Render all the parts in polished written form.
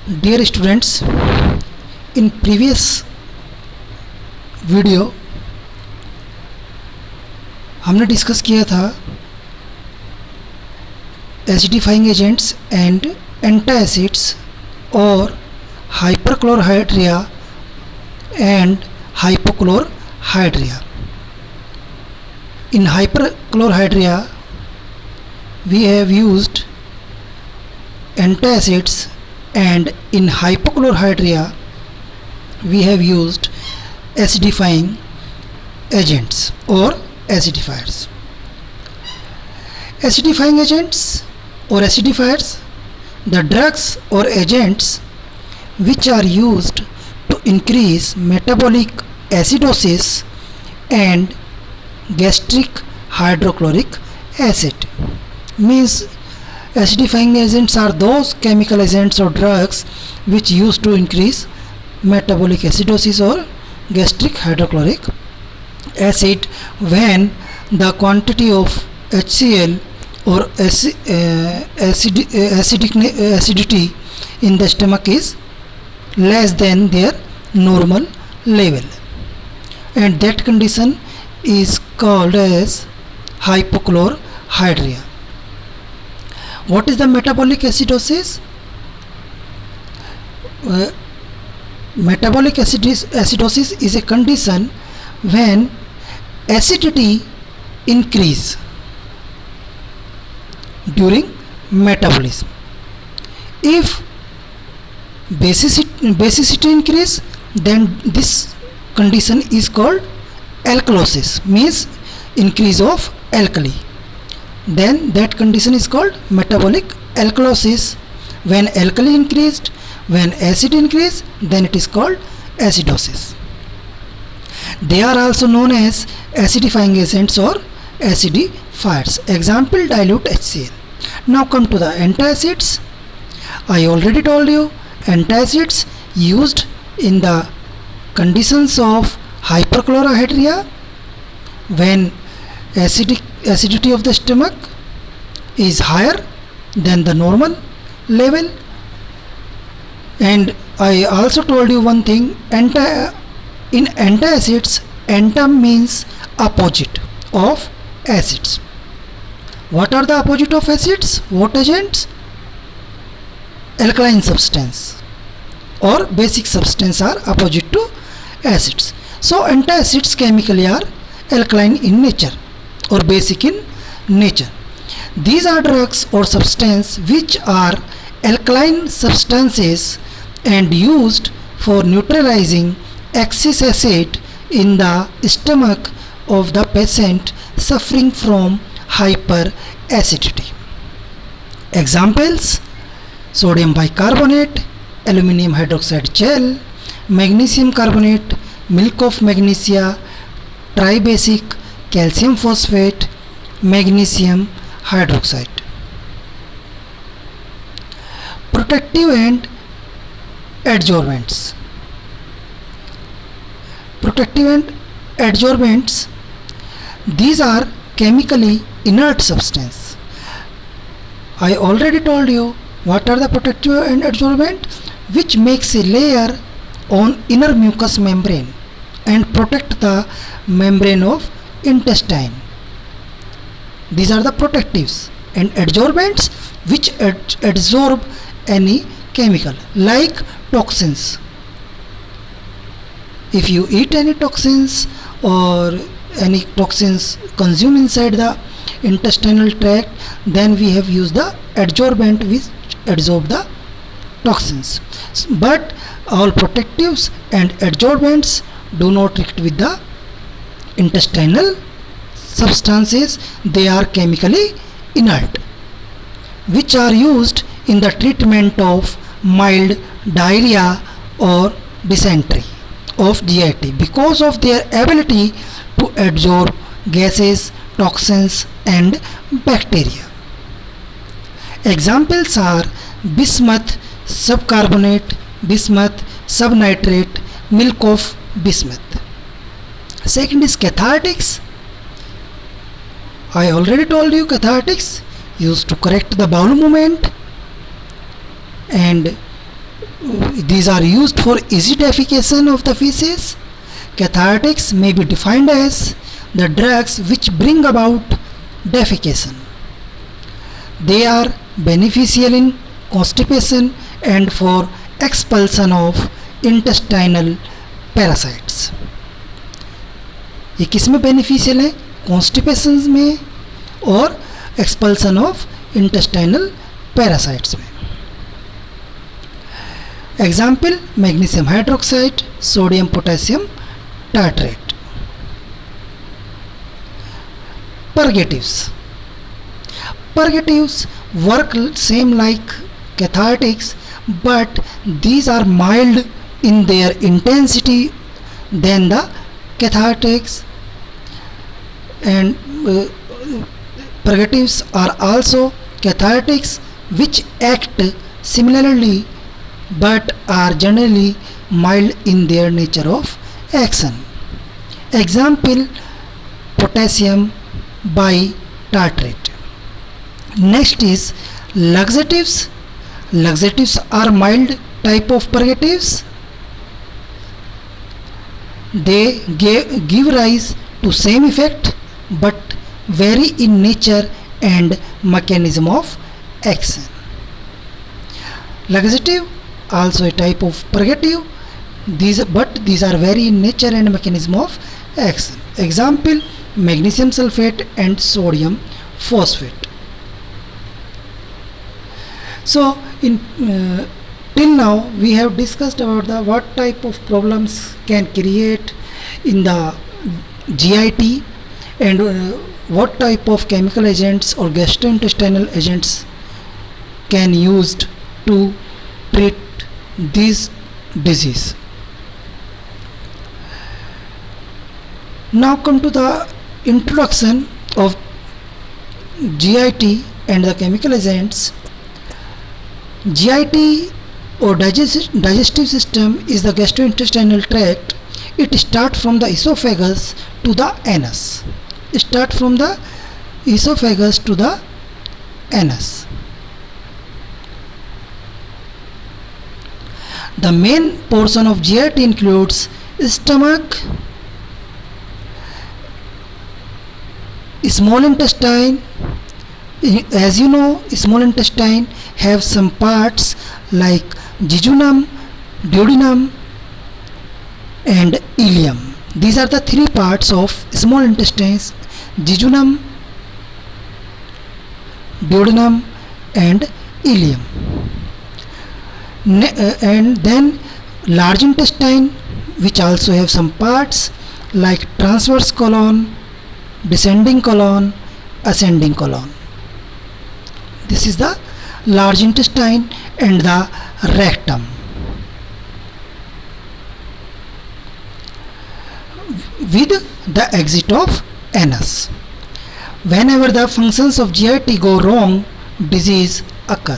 Dear students, in previous video हमने discuss किया था एसिडिफाइंग एजेंट्स एंड एंटासिड्स और hyperchlorhydria and hypochlorhydria. In hyperchlorhydria we have used antacids, and in hypochlorhydria we have used acidifying agents or acidifiers. Acidifying agents or acidifiers, the drugs or agents which are used to increase metabolic acidosis and gastric hydrochloric acid. Means acidifying agents are those chemical agents or drugs which used to increase metabolic acidosis or gastric hydrochloric acid when the quantity of HCl or acidity in the stomach is less than their normal level, and that condition is called as hypochlorhydria. What is the metabolic acidosis? Metabolic acidosis is a condition when acidity increase during metabolism. If basicity increase, then this condition is called alkalosis, means increase of alkali. Then that condition is called metabolic alkalosis. When alkali increased, when acid increased, then it is called acidosis. They are also known as acidifying agents or acidifiers. Example, dilute HCl. Now come to the antacids. I already told you antacids used in the conditions of hyperchlorhydria when acidity of the stomach is higher than the normal level. And I also told you one thing, in antacids, anta means opposite of acids. What are the opposite of acids? What agents? Alkaline substance or basic substance are opposite to acids. So antacids chemically are alkaline in nature or basic in nature. These are drugs or substances which are alkaline substances and used for neutralizing excess acid in the stomach of the patient suffering from hyperacidity. Examples: sodium bicarbonate, aluminum hydroxide gel, magnesium carbonate, milk of magnesia, tribasic, calcium phosphate, magnesium hydroxide. Protective and adsorbents. Protective and adsorbents, these are chemically inert substance. I already told you what are the protective and adsorbent, which makes a layer on inner mucous membrane and protect the membrane of intestine. These are the protectives. And adsorbents, which adsorb any chemical, like toxins. If you eat any toxins or any toxins consumed inside the intestinal tract, then we have used the adsorbent which adsorb the toxins. But all protectives and adsorbents do not react with the intestinal substances. They are chemically inert, which are used in the treatment of mild diarrhea or dysentery of GIT because of their ability to adsorb gases, toxins and bacteria. Examples are bismuth subcarbonate, bismuth subnitrate, milk of bismuth. Second is cathartics. I already told you cathartics used to correct the bowel movement and these are used for easy defecation of the feces. Cathartics may be defined as the drugs which bring about defecation. They are beneficial in constipation and for expulsion of intestinal parasites. ये किस में beneficial है? Constipation में और expulsion of intestinal parasites में. Example magnesium hydroxide, sodium potassium tartrate. Purgatives work same like cathartics, but these are mild in their intensity than the cathartics, and purgatives are also cathartics which act similarly but are generally mild in their nature of action. Example potassium bitartrate. Next is laxatives. Laxatives are mild type of purgatives. They give rise to same effect but vary in nature and mechanism of action. Laxative also a type of purgative. These are vary in nature and mechanism of action. Example magnesium sulfate and sodium phosphate. So in till now we have discussed about the what type of problems can create in the GIT and what type of chemical agents or gastrointestinal agents can used to treat this disease. Now come to the introduction of GIT and the chemical agents. GIT or digestive system is the gastrointestinal tract. It starts from the esophagus to the anus. Start from the esophagus to the anus. The main portion of GIT includes stomach, small intestine. As you know, small intestine have some parts like jejunum, duodenum and ileum. These are the three parts of small intestines: jejunum, duodenum and ileum. And then large intestine, which also have some parts like transverse colon, descending colon, ascending colon. This is the large intestine and the rectum. With the exit of anus. Whenever the functions of GIT go wrong, disease occur.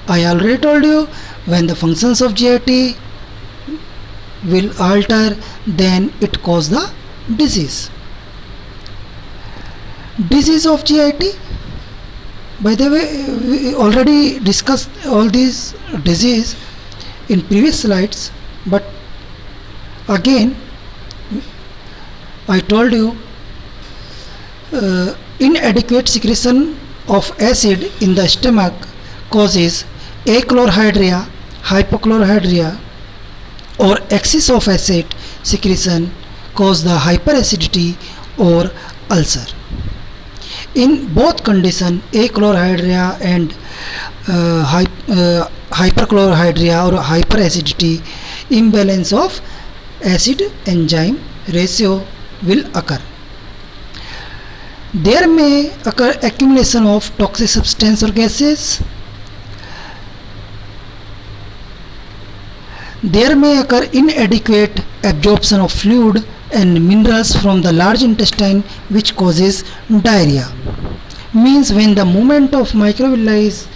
I already told you, when the functions of GIT will alter, then it cause the disease. Disease of GIT. By the way, we already discussed all these disease in previous slides, but again I told you inadequate secretion of acid in the stomach causes achlorhydria, hypochlorhydria, or excess of acid secretion cause the hyperacidity or ulcer. In both conditions, achlorhydria and hyperchlorhydria or hyperacidity, imbalance of acid enzyme ratio will occur. There may occur accumulation of toxic substance or gases. There may occur inadequate absorption of fluid and minerals from the large intestine, which causes diarrhea. Means when the movement of microvilli is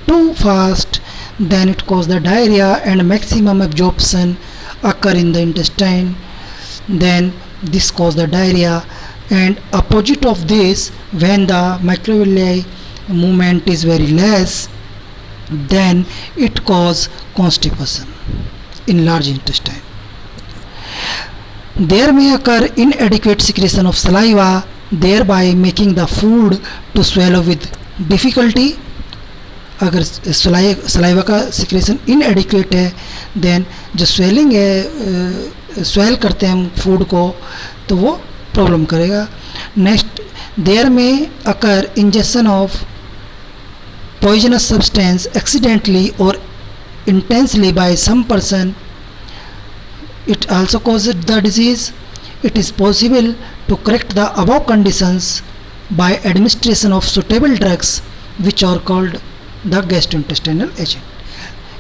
too fast, then it causes the diarrhea and maximum absorption occur in the intestine, then this causes the diarrhea. And opposite of this, when the microvilli movement is very less, then it cause constipation in large intestine. There may occur inadequate secretion of saliva, thereby making the food to swallow with difficulty. अगर saliva का secretion इनएडिक्वेट है, then जो swelling है, swell करते हैं हम food को, तो वो प्रॉब्लम करेगा. नेक्स्ट, देयर में occur injection of poisonous substance accidentally or intensely by some person, it also causes the disease. It is possible to correct the above conditions by administration of suitable drugs which are called the gastrointestinal agent.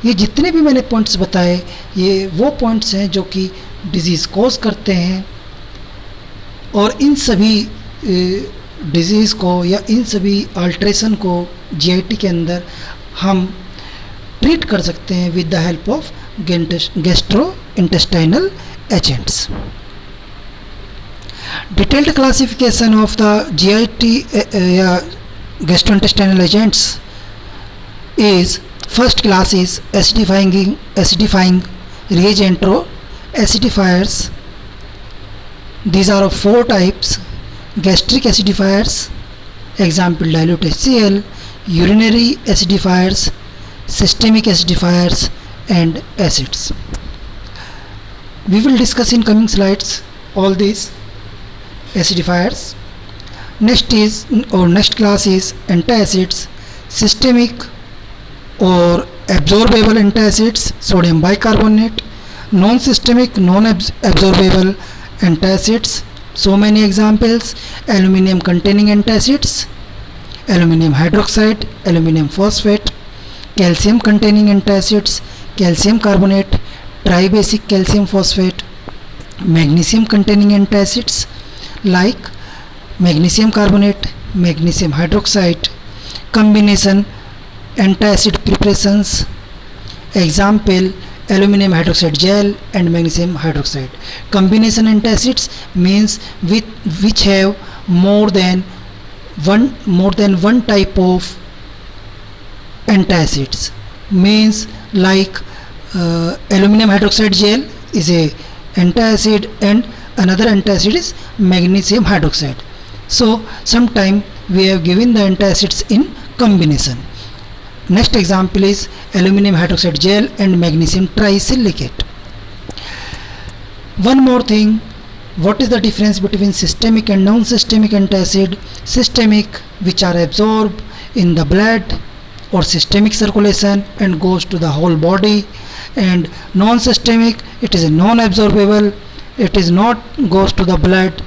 ये जितने भी मैंने points बताए, ये वो points हैं जो कि डिजीज़ कॉज करते हैं, और इन सभी डिजीज़ को या इन सभी अल्ट्रेशन को जीआईटी के अंदर हम ट्रीट कर सकते हैं with the help of gastro intestinal agents. Detailed classification of the GIT या gastrointestinal agents is, first class is acidifying reagent or acidifiers. These are of 4 types: gastric acidifiers, example dilute HCl, urinary acidifiers, systemic acidifiers, and acids. We will discuss in coming slides all these acidifiers. Next class is antacids, systemic or absorbable antacids, sodium bicarbonate, non-systemic, non-absorbable antacids. So many examples: aluminum containing antacids, aluminum hydroxide, aluminum phosphate; calcium containing antacids, calcium carbonate, tribasic calcium phosphate; magnesium containing antacids like magnesium carbonate, magnesium hydroxide; combination antacid preparations, example aluminum hydroxide gel and magnesium hydroxide. Combination antacids means which have more than one type of antacids, means like aluminum hydroxide gel is a antacid and another antacid is magnesium hydroxide. So sometime we have given the antacids in combination. Next example is aluminum hydroxide gel and magnesium trisilicate. One more thing, what is the difference between systemic and non-systemic antacid? Systemic, which are absorbed in the blood or systemic circulation and goes to the whole body, and non-systemic, it is a non-absorbable, it is not goes to the blood.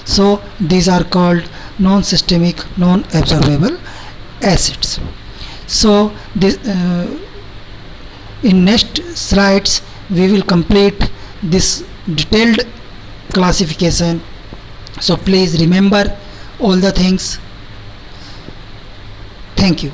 So these are called non-systemic, non-absorbable acids. So this, in next slides we will complete this detailed classification. So please remember all the things. Thank you.